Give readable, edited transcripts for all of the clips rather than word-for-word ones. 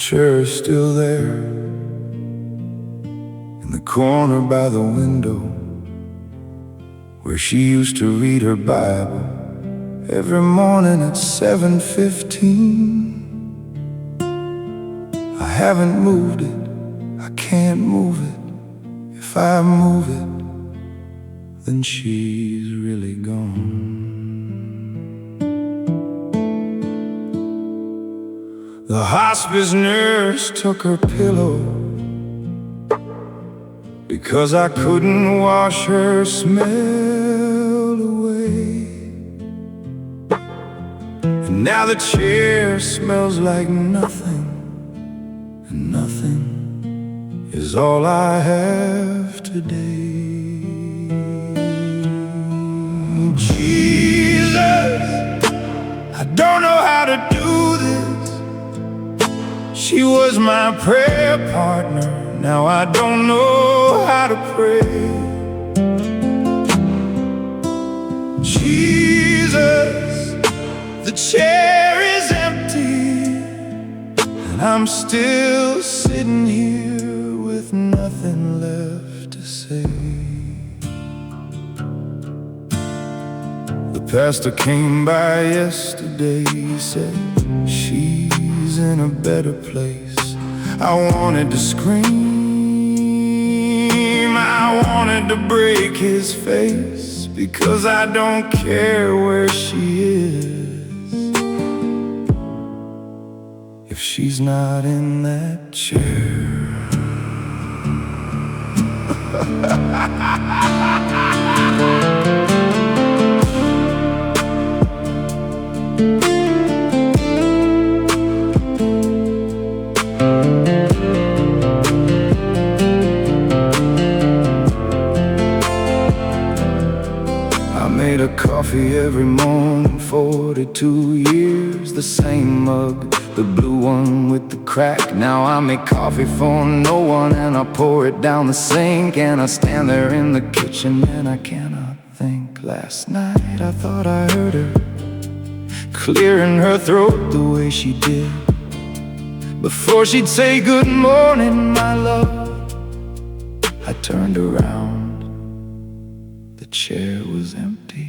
chair is still there in the corner by the window where she used to read her Bible every morning at 7:15. I haven't moved it, I can't move it. If I move it, then she's really gone. The hospice nurse took her pillow because I couldn't wash her smell away. And now the chair smells like nothing, and nothing is all I have today. Jesus, I don't know how to do this. She was my prayer partner, now I don't know how to pray. Jesus, the chair is empty, and I'm still sitting here with nothing left to say. The pastor came by yesterday, he said she's in a better place. I wanted to scream, I wanted to break his face, because I don't care where she is if she's not in that chair. I made a coffee every morning, 42 years, the same mug, the blue one with the crack. Now I make coffee for no one, and I pour it down the sink, and I stand there in the kitchen and I cannot think. Last night I thought I heard her clearing her throat the way she did before she'd say good morning, my love. I turned around, the chair was empty.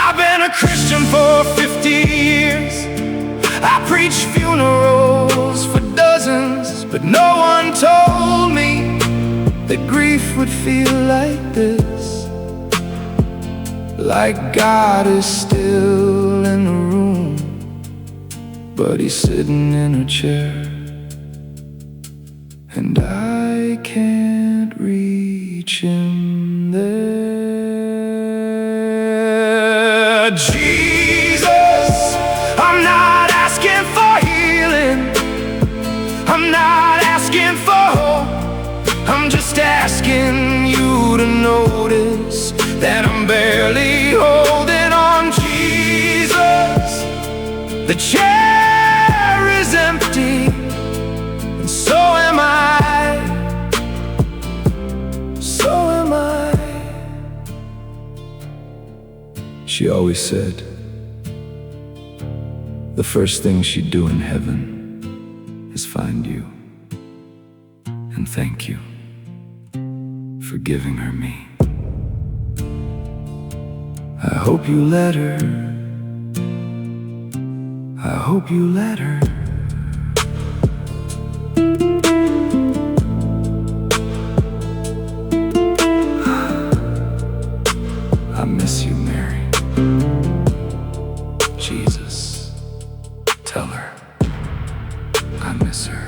I've been a Christian for 50 years. I preached funerals for dozens, but no one told me that grief would feel like this. Like God is still in the room, but he's sitting in a chair, and I can't reach him there. Jesus, I'm not asking for healing, I'm not asking for hope, I'm just asking you to notice that I'm barely holding on. Jesus, the chair is empty, and so am I, so am I. She always said the first thing she'd do in heaven is find you and thank you for giving her me. I hope you let her, I hope you let her. I miss you, Mary. Jesus, tell her I miss her.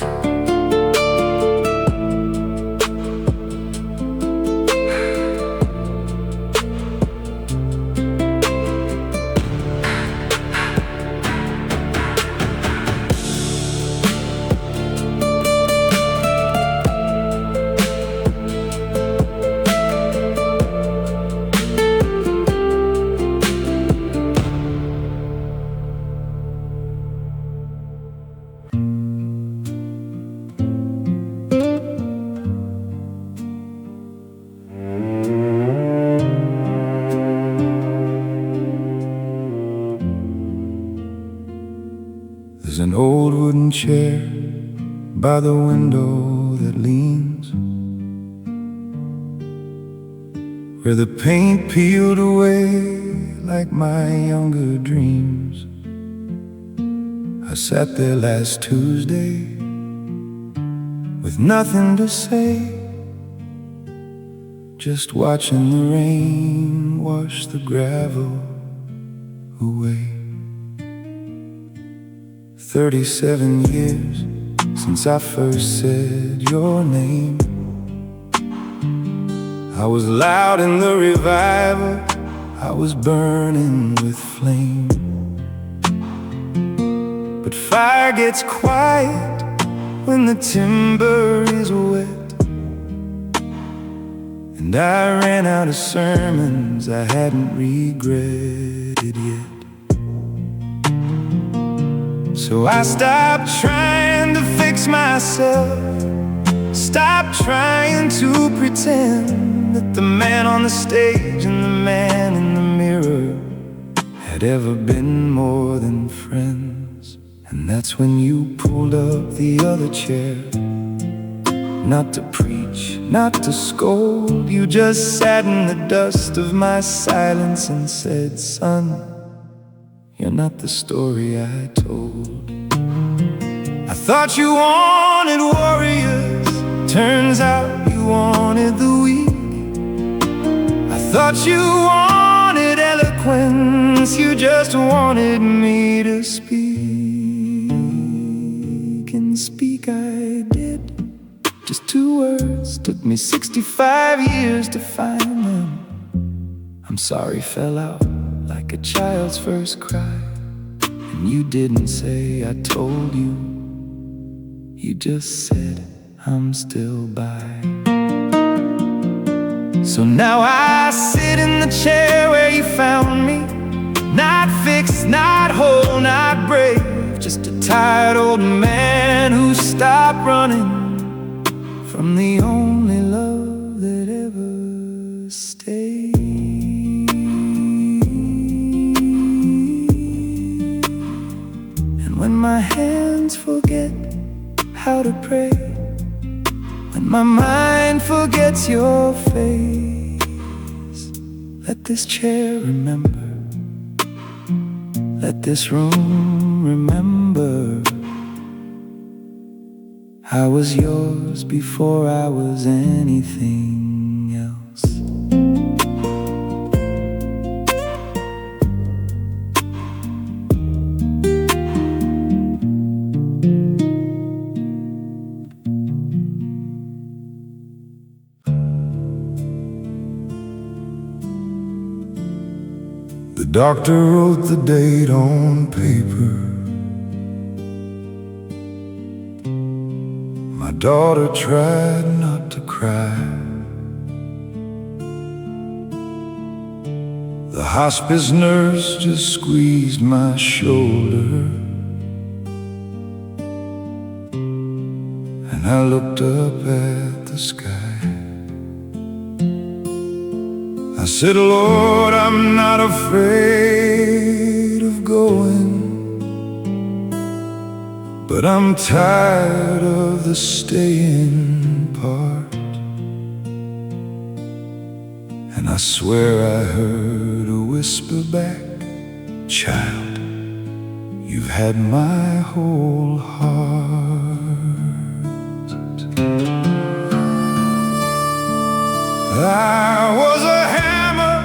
chair by the window that leans, where the paint peeled away like my younger dreams. I sat there last Tuesday with nothing to say, just watching the rain wash the gravel away. 37 years since I first said your name. I was loud in the revival, I was burning with flame. But fire gets quiet when the timber is wet, and I ran out of sermons I hadn't regretted yet. So I stopped trying to fix myself, stopped trying to pretend that the man on the stage and the man in the mirror had ever been more than friends. And that's when you pulled up the other chair, not to preach, not to scold. You just sat in the dust of my silence and said, "Son, you're not the story I told." I thought you wanted warriors, turns out you wanted the weak. I thought you wanted eloquence, you just wanted me to speak. And speak I did, just 2 words, took me 65 years to find them. I'm sorry fell out like a child's first cry, and you didn't say I told you, you just said I'm still by. So now I sit in the chair where you found me, not fixed, not whole, not brave, just a tired old man who stopped running from the only love that ever stayed. And when my hands forget how to pray, when my mind forgets your face, let this chair remember, let this room remember, I was yours before I was anything else. The doctor wrote the date on paper. My daughter tried not to cry. The hospice nurse just squeezed my shoulder, and I looked up at the sky. I said, Lord, I'm not afraid of going, but I'm tired of the staying part. And I swear I heard a whisper back, child, you've had my whole heart. I was a hammer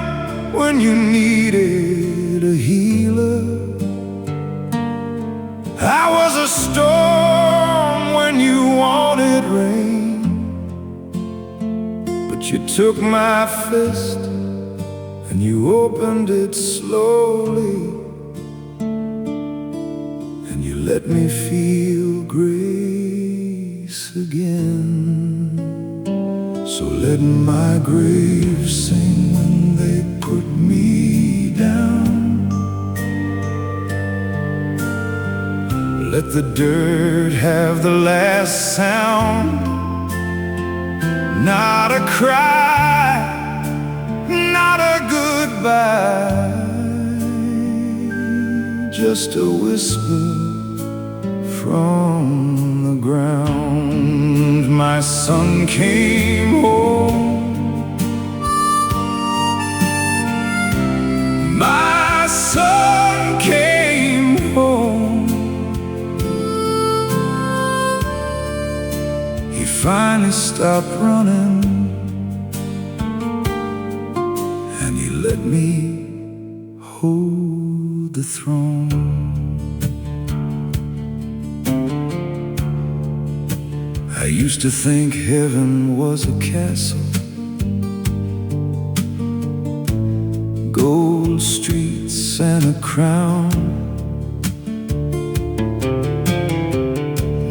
when you needed a healer. I was a storm when you wanted rain. But you took my fist and you opened it slowly, and you let me feel grace again. So let my grave sing when they put me down. Let the dirt have the last sound. Not a cry, not a goodbye, just a whisper from the ground. My son came home. My son came home. He finally stopped running, and he let me hold the throne. I used to think heaven was a castle, gold streets and a crown.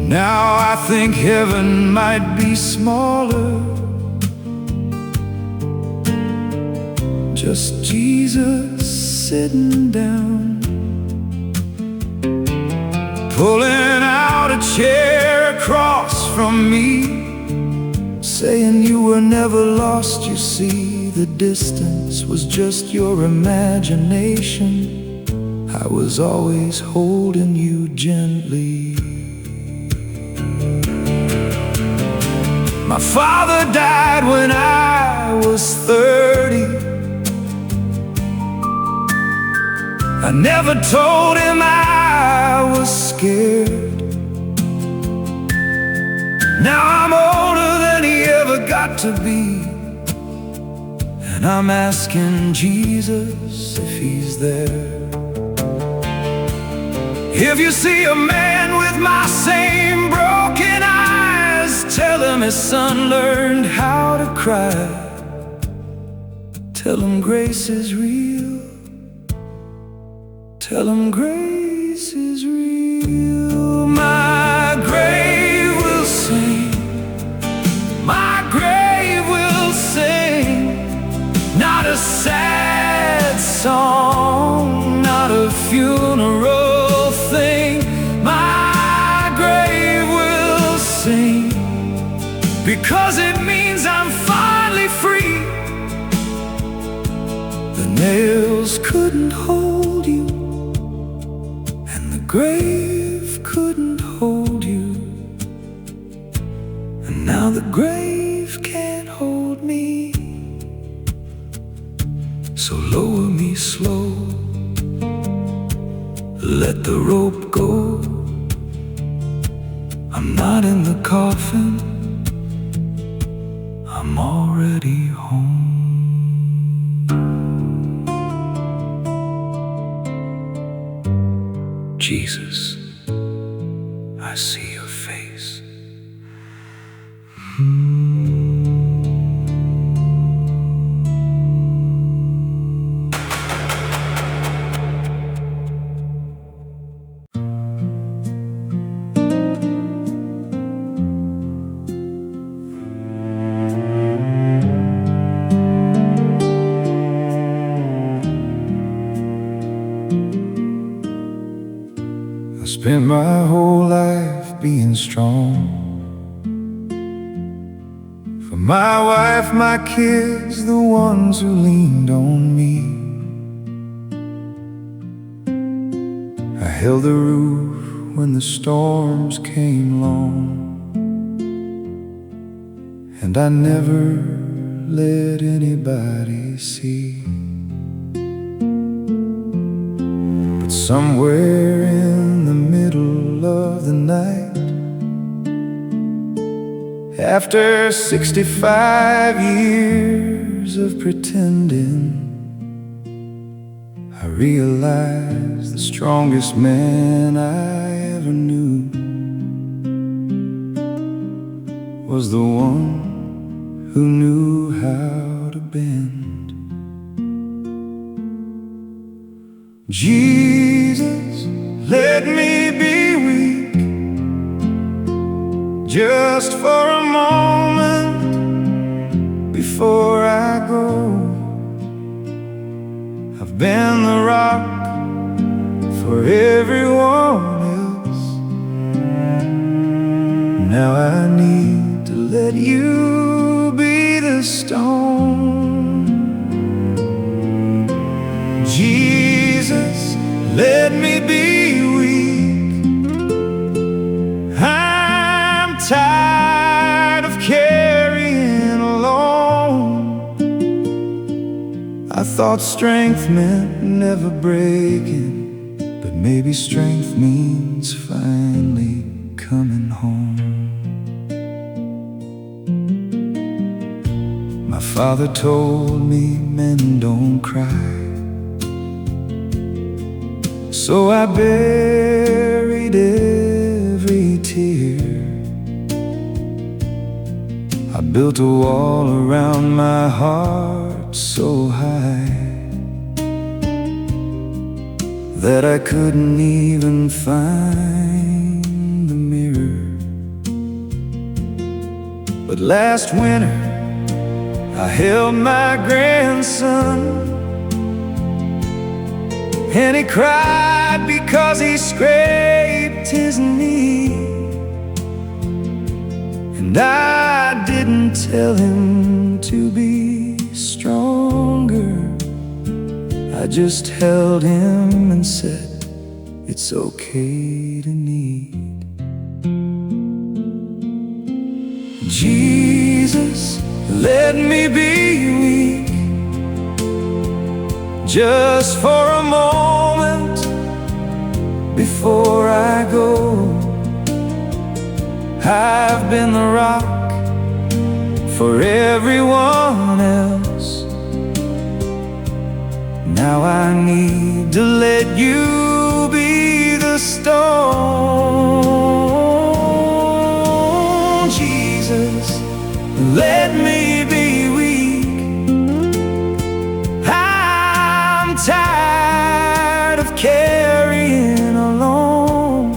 Now I think heaven might be smaller, just Jesus sitting down, pulling out a chair across from me, saying you were never lost, you see. The distance was just your imagination. I was always holding you gently. My father died when I was 30. I never told him I was scared. Now I'm older than he ever got to be, and I'm asking Jesus if he's there. If you see a man with my same broken eyes, tell him his son learned how to cry. Tell him grace is real. Tell him grace is real. My grave will sing. My grave will sing. Not a sad song, not a funeral thing. My grave will sing, because it means I'm finally free. The nails couldn't hold you, and the grave couldn't hold you, and now the grave can't hold me. So lower me slow, let the rope go. I'm not in the coffin, I'm already home. Jesus, I see your face. Spent my whole life being strong for my wife, my kids, the ones who leaned on me. I held the roof when the storms came along, and I never let anybody see. But somewhere in the middle of the night, after 65 years of pretending, I realized the strongest man I ever knew was the one who knew how to bend. Jesus, let me be weak, just for a moment before I go. I've been the rock for everyone else. Now I need to let you be the stone. Jesus, let me be weak, thought strength meant never breaking, but maybe strength means finally coming home. My father told me men don't cry, so I buried every tear. I built a wall around my heart so high that I couldn't even find the mirror. But last winter I held my grandson, and he cried because he scraped his knee. And I didn't tell him to be stronger, I just held him and said, it's okay to need. Jesus, let me be weak, just for a moment before I go. I've been the rock for everyone else. Now I need to let you be the stone. Jesus, let me be weak. I'm tired of carrying alone.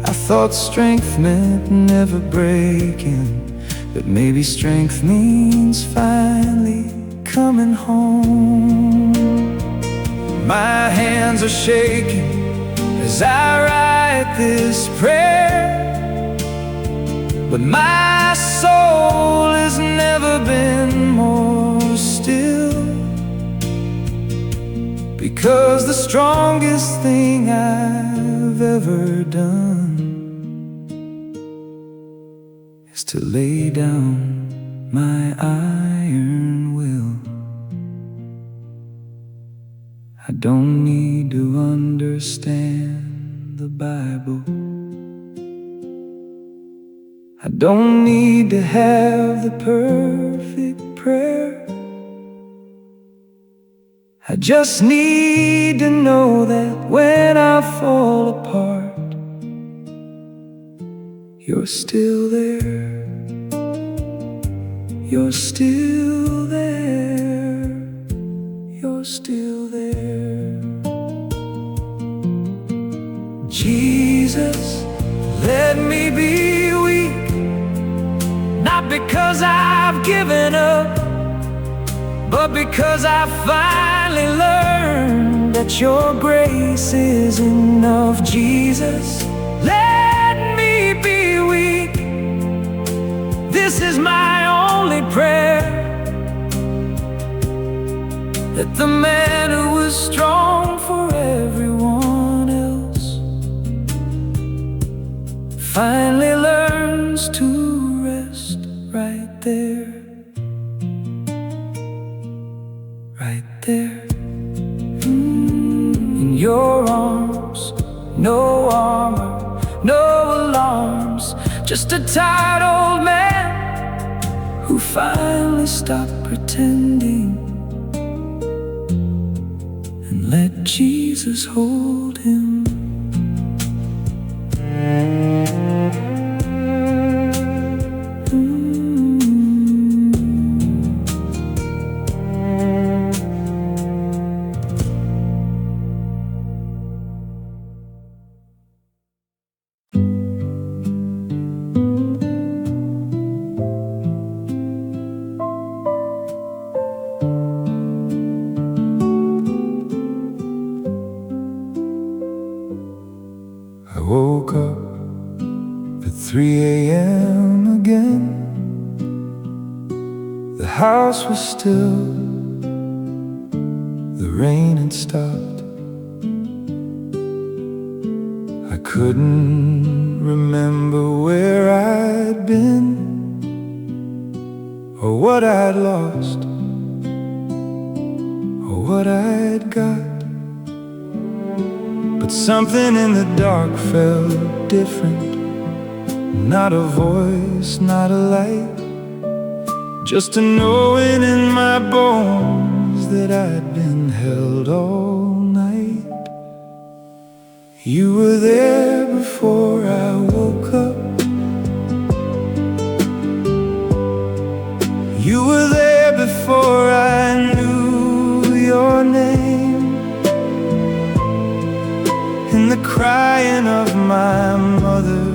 I thought strength meant never breaking, but maybe strength means finally coming home. My hands are shaking as I write this prayer, but my soul has never been more still, because the strongest thing I've ever done is to lay down my iron will. I don't need to understand the Bible, I don't need to have the perfect prayer. I just need to know that when I fall apart, you're still there. You're still there. You're still there. Jesus, let me be weak, not because I've given up, but because I finally learned that your grace is enough. Jesus, let me be weak. This is my only prayer, that the man who was strong for everyone else finally learns to rest right there. Right there, in your arms, no armor, no alarms, just a tired old man who finally stopped pretending and let Jesus hold him. I woke up at 3 a.m. again. The house was still, the rain had stopped. I couldn't remember where I'd been or what I'd lost. what I'd got. But something in the dark felt different. Not a voice, not a light, just a knowing in my bones that I'd been held all night. You were there before I woke up. You were there before I knew your name. In the crying of my mother,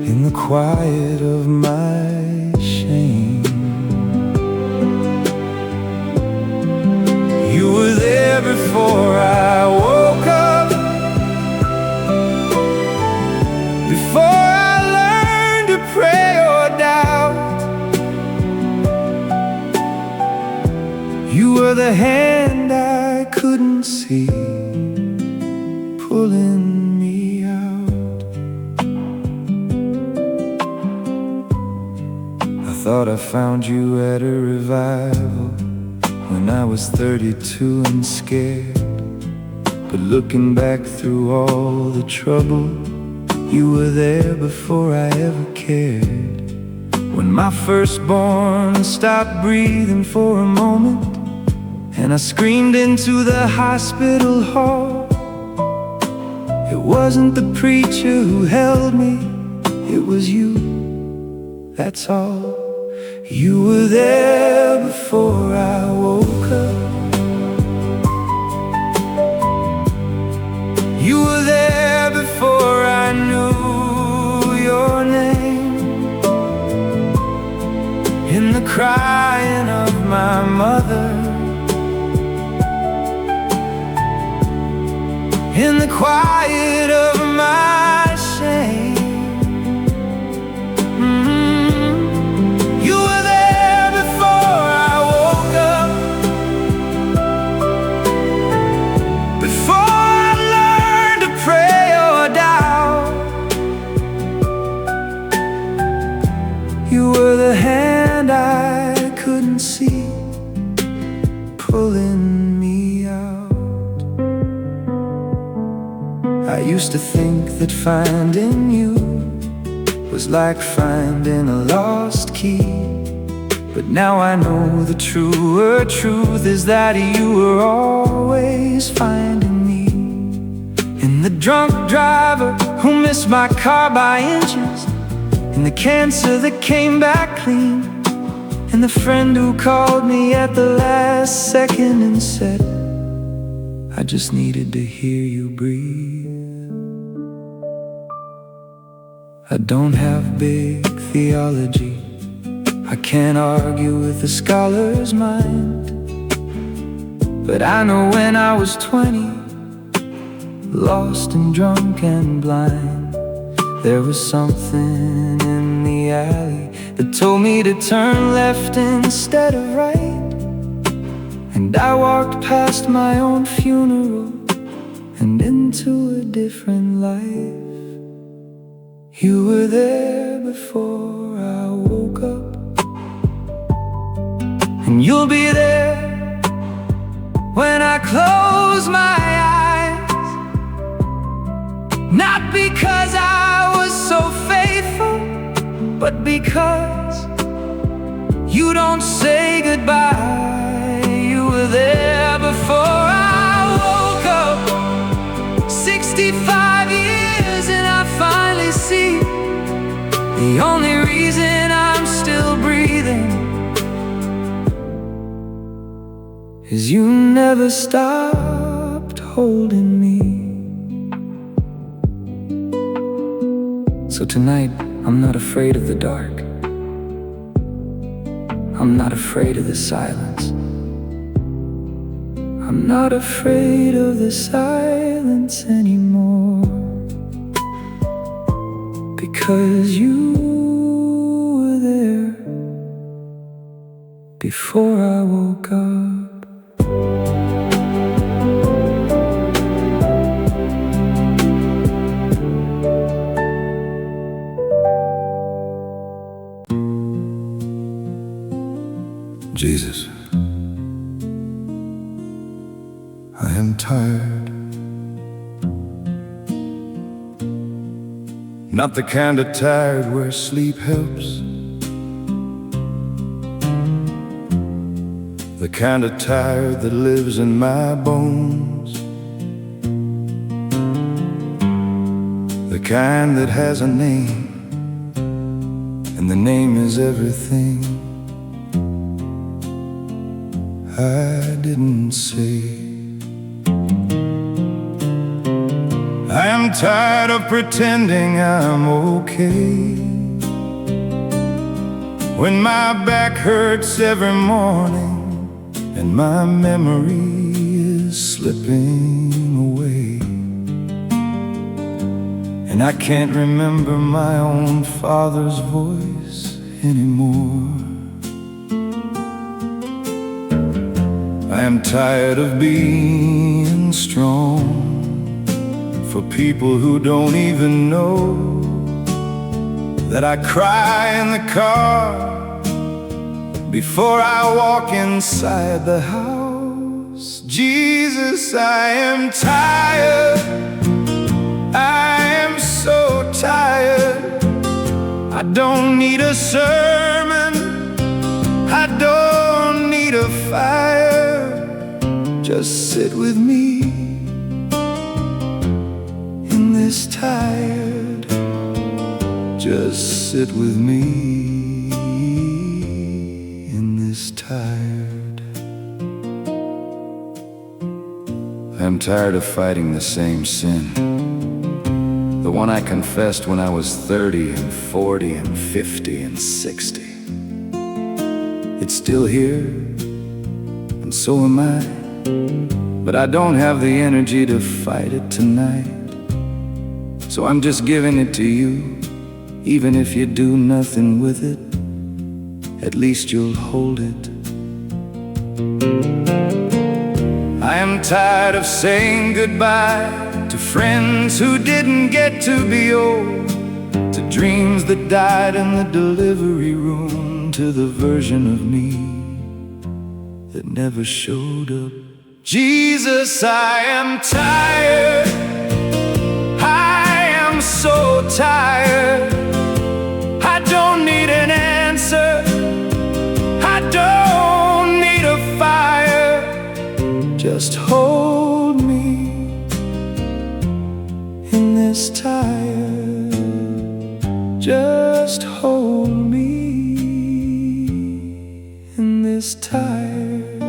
in the quiet of my shame. You were there before I woke up, before I learned to pray or doubt. You were the hand I couldn't see, pulling me out. I thought I found you at a revival when I was 32 and scared. But looking back through all the trouble, you were there before I ever cared. When my firstborn stopped breathing for a moment, and I screamed into the hospital hall, it wasn't the preacher who held me, it was you, that's all. You were there before I woke up. You were there before I knew your name. In the crying of my mother, in the quiet of my shame. You were there before I woke up, before I learned to pray or doubt. You were the hand I couldn't see, pulling me out. I used to think that finding you was like finding a lost key. But now I know the truer truth is that you were always finding me. In the drunk driver who missed my car by inches, in the cancer that came back clean, and the friend who called me at the last second and said, I just needed to hear you breathe. I don't have big theology, I can't argue with a scholar's mind. But I know when I was 20, lost and drunk and blind, there was something in the alley that told me to turn left instead of right. And I walked past my own funeral and into a different life. You were there before I woke up, and you'll be there when I close my eyes. Not because I was so faithful, but because you don't say goodbye. You were there before I woke up, 65 years, and I finally see the only reason I'm still breathing is you never stopped holding me. So tonight, I'm not afraid of the dark, I'm not afraid of the silence, I'm not afraid of the silence anymore. Because you were there before I woke up. Jesus, I am tired. Not the kind of tired where sleep helps, the kind of tired that lives in my bones, the kind that has a name, and the name is everything I didn't say. I am tired of pretending I'm okay when my back hurts every morning and my memory is slipping away, and I can't remember my own father's voice anymore. I am tired of being strong for people who don't even know that I cry in the car before I walk inside the house. Jesus, I am tired. I am so tired. I don't need a sermon, I don't need a fire. Just sit with me in this tired. Just sit with me in this tired. I'm tired of fighting the same sin, the one I confessed when I was 30 and 40 and 50 and 60. It's still here, and so am I, but I don't have the energy to fight it tonight. So I'm just giving it to you. Even if you do nothing with it, at least you'll hold it. I am tired of saying goodbye to friends who didn't get to be old, to dreams that died in the delivery room, to the version of me that never showed up. Jesus, I am tired. I am so tired. I don't need an answer, I don't need a fire. Just hold me in this tired. Just hold me in this tired.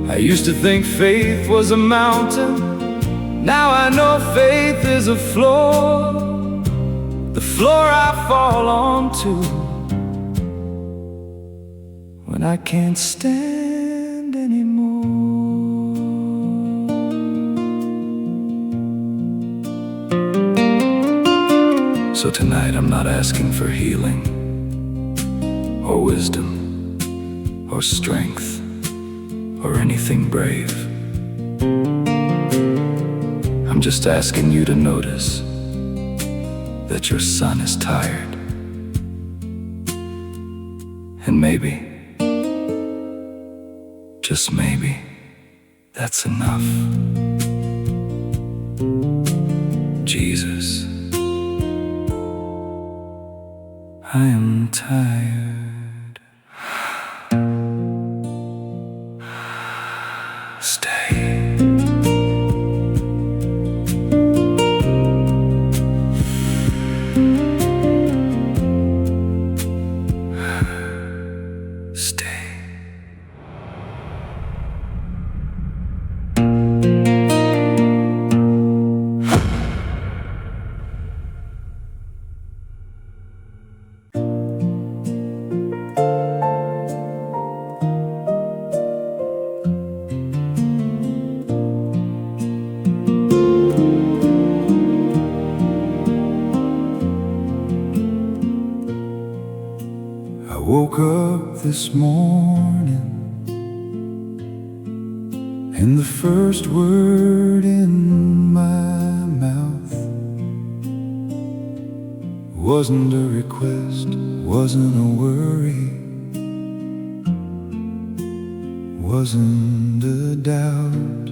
I used to think faith was a mountain. Now I know faith is a floor, the floor I fall onto when I can't stand anymore. So tonight I'm not asking for healing or wisdom or strength or anything brave. I'm just asking you to notice that your son is tired. And maybe, just maybe, that's enough. Jesus, I am tired. Stay. Woke up this morning and the first word in my mouth wasn't a request, wasn't a worry, wasn't a doubt.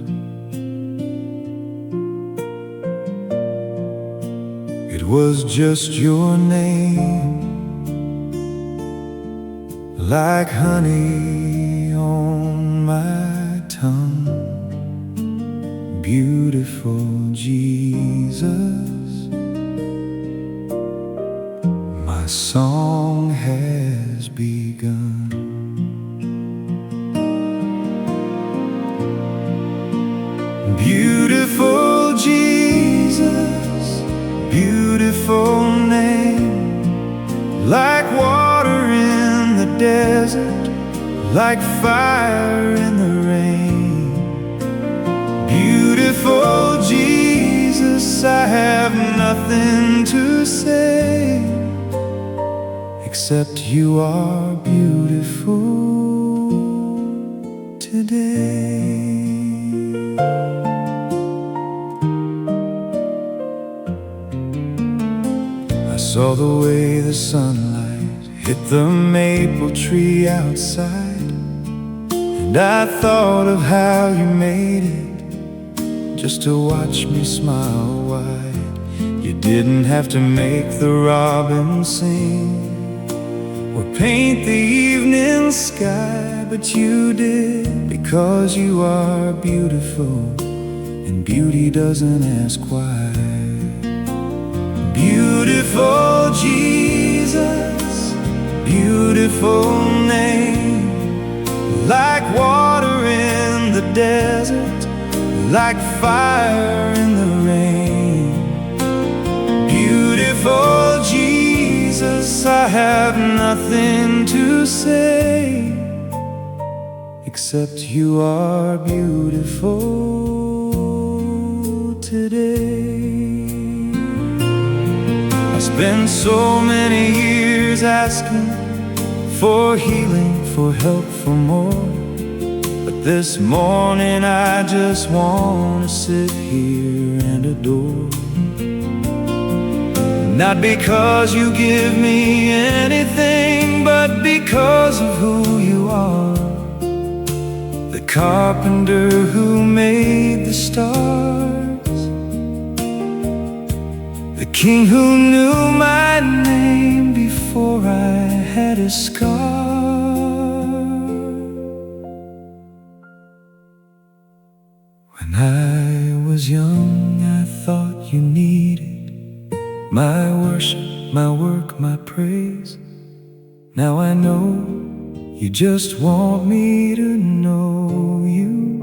It was just your name, like honey on my tongue. Beautiful Jesus, my song has begun. Beautiful Jesus, beautiful name, like water in the desert, like fire in the rain. Beautiful Jesus, I have nothing to say, except you are beautiful today. I saw the way the sunlight hit the maple tree outside, and I thought of how you made it just to watch me smile wide. You didn't have to make the robin sing or paint the evening sky, but you did, because you are beautiful, and beauty doesn't ask why. Beautiful Jesus, beautiful name, like water in the desert, like fire in the rain. Beautiful Jesus, I have nothing to say, except you are beautiful today. I spent so many years asking for healing, for help, for more, but this morning I just want to sit here and adore. Not because you give me anything, but because of who you are. The carpenter who made the stars, the king who knew my name before I had a scar. When I was young, I thought you needed my worship, my work, my praise. Now I know you just want me to know you,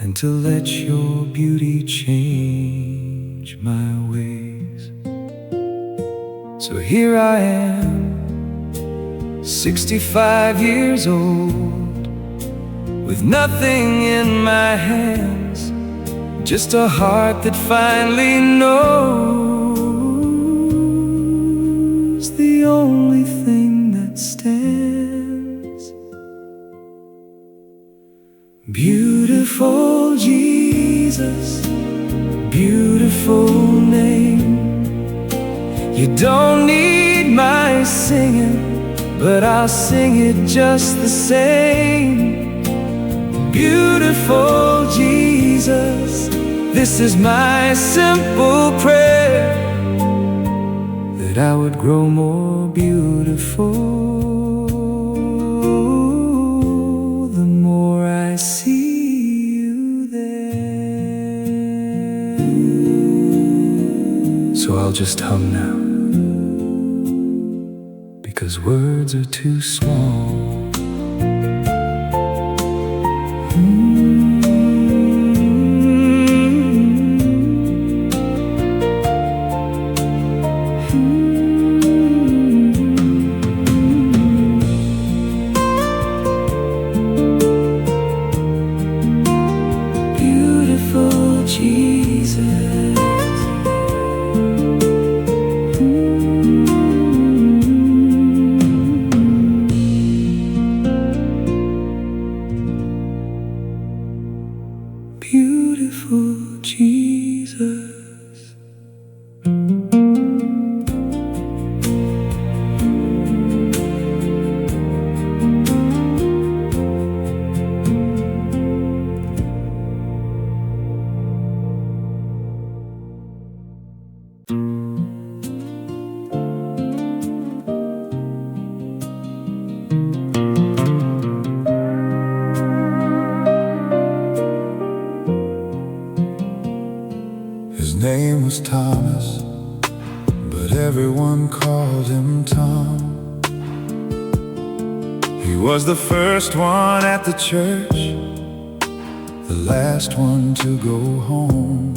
and to let your beauty change my ways. So here I am, 65 years old, with nothing in my hands, just a heart that finally knows the only thing that stands. Beautiful Jesus, beautiful name. You don't need my singing, but I'll sing it just the same. Beautiful Jesus, this is my simple prayer, that I would grow more beautiful the more I see you there. So I'll just hum now, because words are too small. Beautiful Jesus. His name was Thomas, but everyone called him Tom. He was the first one at the church, the last one to go home.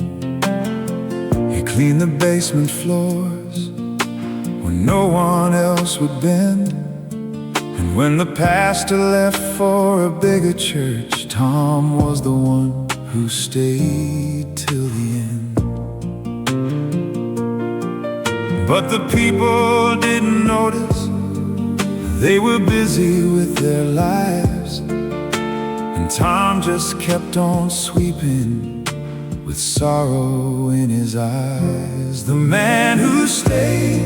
He cleaned the basement floors when no one else would bend. And when the pastor left for a bigger church, Tom was the one who stayed till the end. But the people didn't notice. They were busy with their lives, and Tom just kept on sweeping with sorrow in his eyes. The man who stayed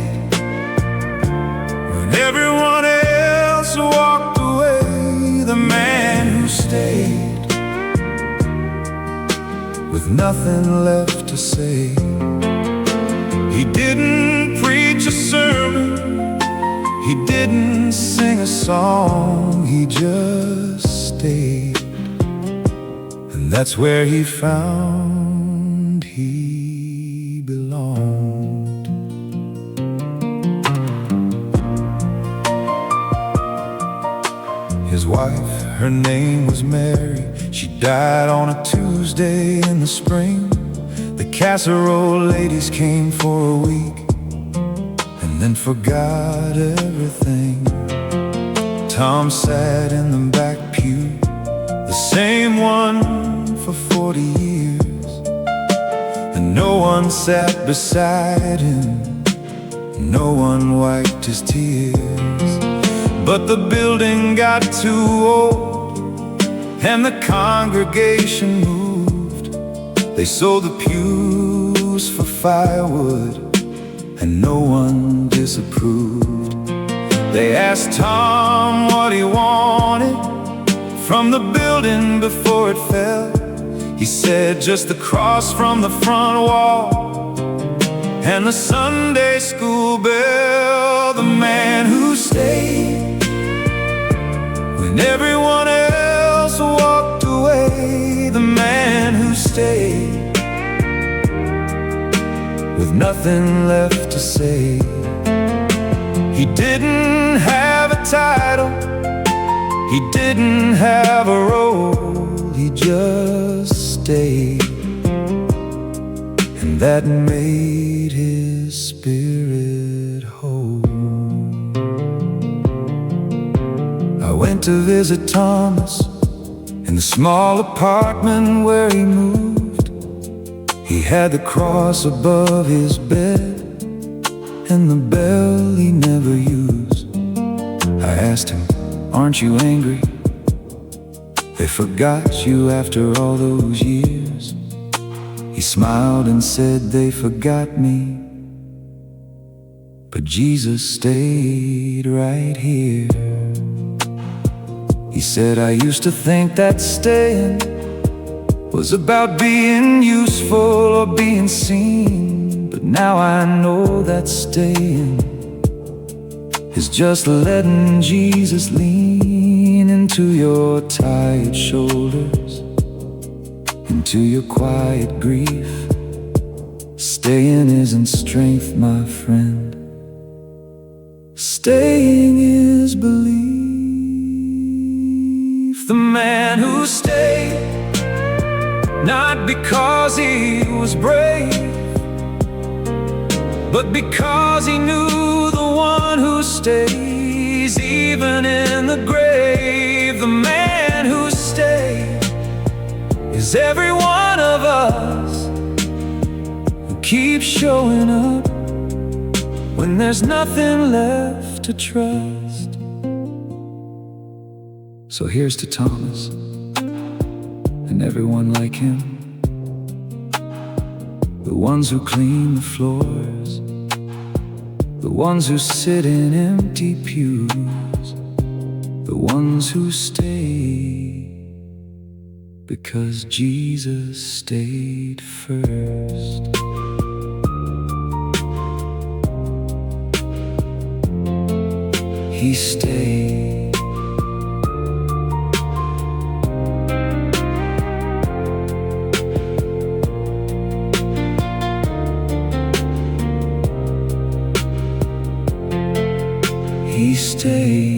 when everyone else walked away. The man who stayed with nothing left to say. He didn't preach a sermon, he didn't sing a song, he just stayed. And that's where he found he belonged. His wife, her name was Mary. She died on a Tuesday in the spring. The casserole ladies came for a week and then forgot everything. Tom sat in the back pew, the same one for 40 years, and no one sat beside him, no one wiped his tears. But the building got too old and the congregation moved. They sold the pews for firewood, and no one disapproved. They asked Tom what he wanted from the building before it fell. He said, just the cross from the front wall and the Sunday school bell. The man who stayed when everyone else walked away. The man who stayed with nothing left to say. He didn't have a title, he didn't have a role, he just stayed, and that made his spirit whole. I went to visit Thomas in the small apartment where he moved. He had the cross above his bed and the bell he never used. I asked him, aren't you angry? They forgot you after all those years. He smiled and said, they forgot me, but Jesus stayed right here. He said, I used to think that staying was about being useful or being seen, but now I know that staying is just letting Jesus lean into your tired shoulders, into your quiet grief. Staying isn't strength, my friend. Staying is belief. The man who stayed, not because he was brave, but because he knew the one who stays even in the grave. The man who stayed is every one of us who keeps showing up when there's nothing left to trust. So here's to Thomas and everyone like him, the ones who clean the floors, the ones who sit in empty pews, the ones who stay because Jesus stayed first. he stayed. He stayed.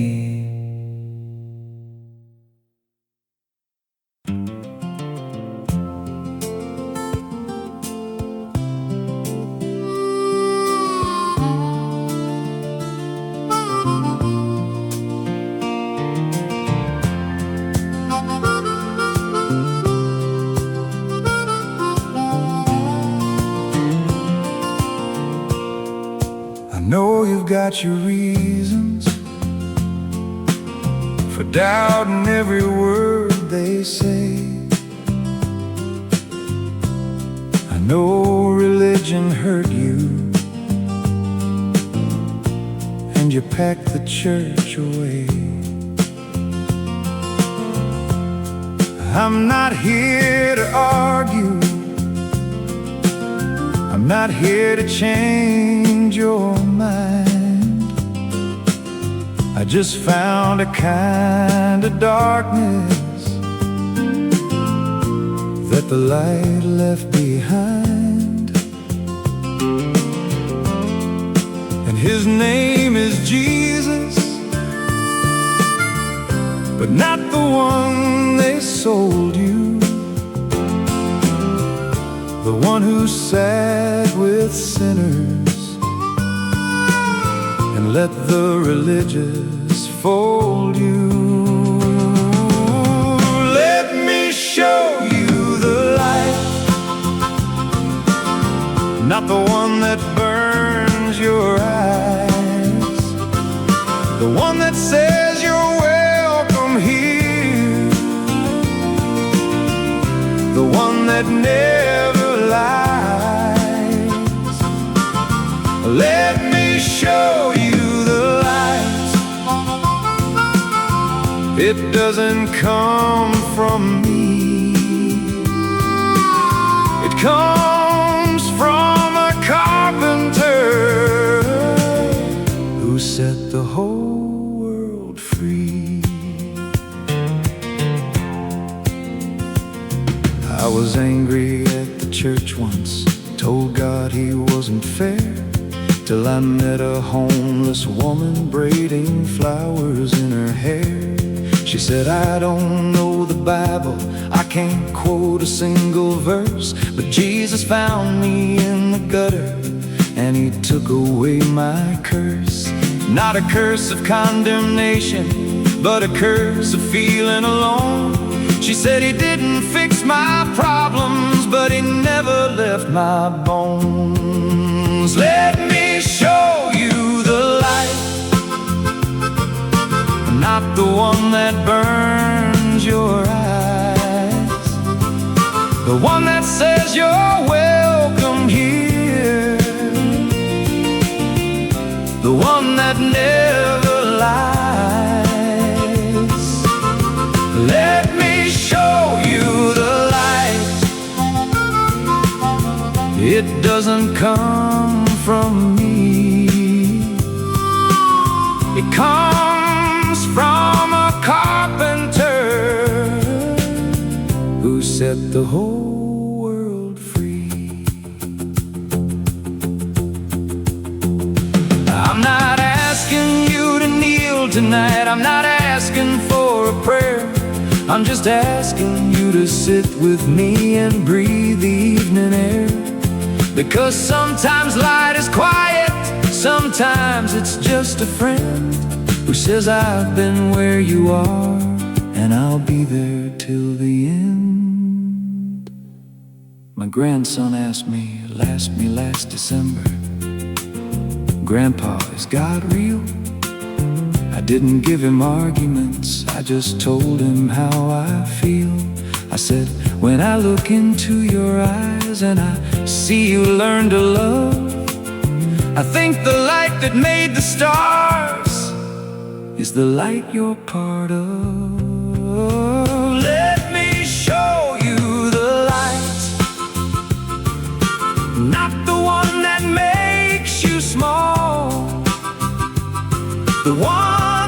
I know you've got your reasons for doubting every word they say. I know religion hurt you, and you packed the church away. I'm not here to argue, I'm not here to change your mind. I just found a kind of darkness that the light left behind. And his name is Jesus, but not the one they sold you. The one who sat with sinners and let the religious fold you. Let me show you the light, not the one that burns your eyes, the one that says you're welcome here, the one that never lies. Let me show you the light. It doesn't come from me, it comes from a carpenter who set the whole world free. I was angry at the church once, told God he wasn't fair, till I met a homeless woman braiding flowers in her hair. She said, I don't know the Bible, I can't quote a single verse, but Jesus found me in the gutter and he took away my curse. Not a curse of condemnation, but a curse of feeling alone. She said he didn't fix my problems, but he never left my bones. Let me show you the light, not the one that burns your eyes, the one that says you're welcome here, the one that never lies. Let me show you the light. It doesn't come from me, it comes from a carpenter who set the whole world free. I'm not asking you to kneel tonight, I'm not asking for a prayer, I'm just asking you to sit with me and breathe the evening air. Because sometimes light is quiet, sometimes it's just a friend who says I've been where you are and I'll be there till the end. My grandson asked me last December, Grandpa, is God real? I didn't give him arguments, I just told him how I feel. I said, when I look into your eyes and I see you learn to love, I think the light that made the stars is the light you're part of. Let me show you the light, not the one that makes you small, the one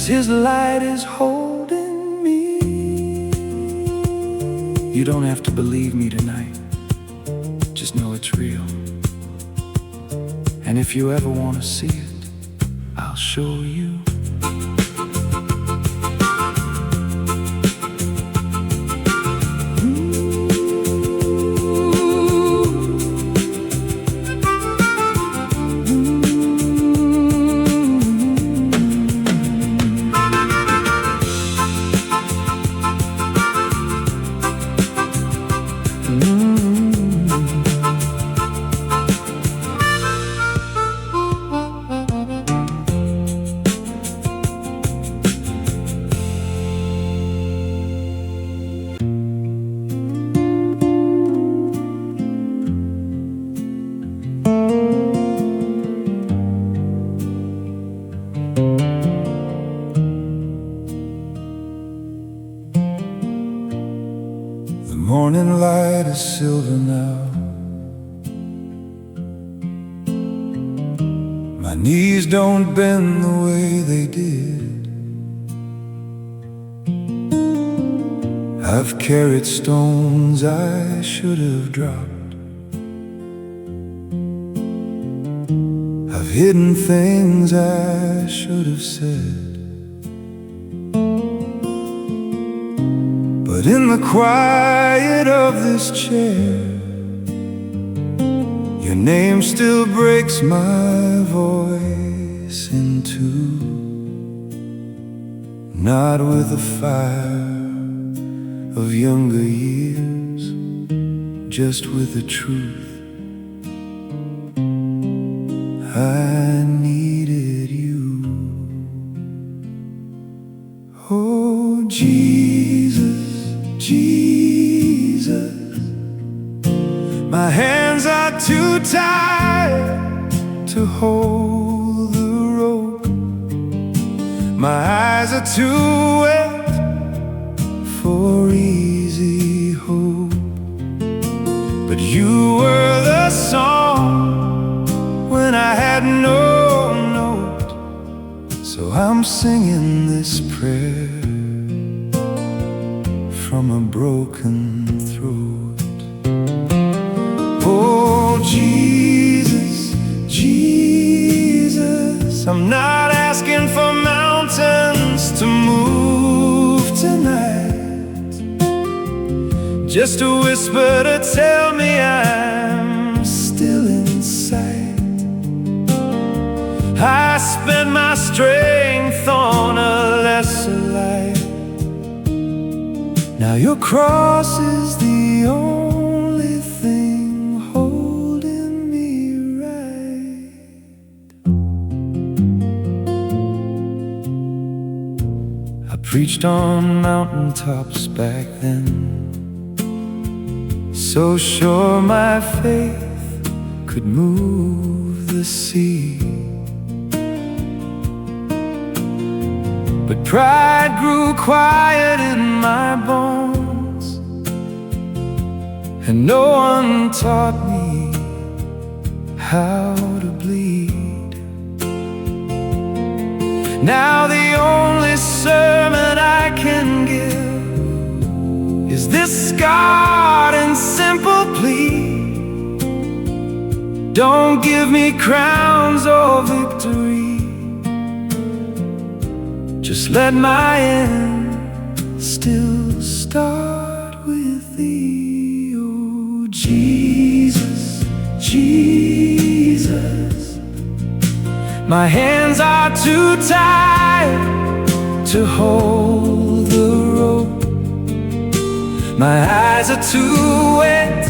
'cause His light is holding me. You don't have to believe me tonight, just know it's real. And if you ever want to see it, I'll show you. The morning light is silver now. My knees don't bend the way they did. I've carried stones I should have dropped. I've hidden things I should have said. But in the quiet of this chair, your name still breaks my voice in two. Not with the fire of younger years, just with the truth. I needed you. Oh, Jesus, Jesus, my hands are too tired to hold the rope. My eyes are too wet for easy hope. But you were the song when I had no note. So I'm singing this prayer from a broken throat. Oh, Jesus, Jesus, I'm not asking for mountains to move tonight, just a whisper to tell me I'm still in sight. I spent my strength on a lesser life. Now your cross is the only thing holding me right. I preached on mountaintops back then, so sure my faith could move the sea. But pride grew quiet in my bones, and no one taught me how to bleed. Now the only sermon I can give is this scarred and simple plea: don't give me crowns or victory, just let my end still start with thee. Oh, Jesus, Jesus, my hands are too tired to hold the rope. My eyes are too wet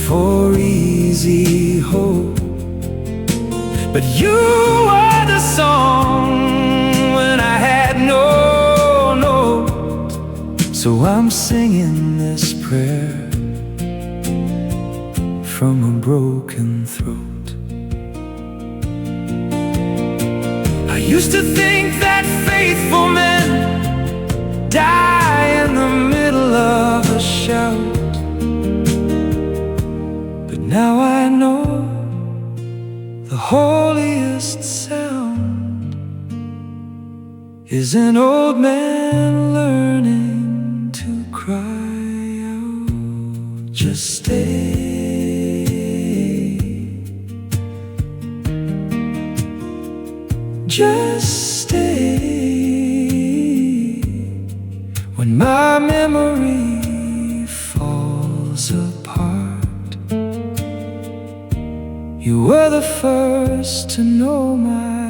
for easy hope. But you are the song when I had no note. So I'm singing this prayer from a broken throat. I used to think that faithful men die in the middle of a shout, but now I know the holiest sound Is an old man learning to cry out? Just stay, just stay. When my memory falls apart, you were the first to know my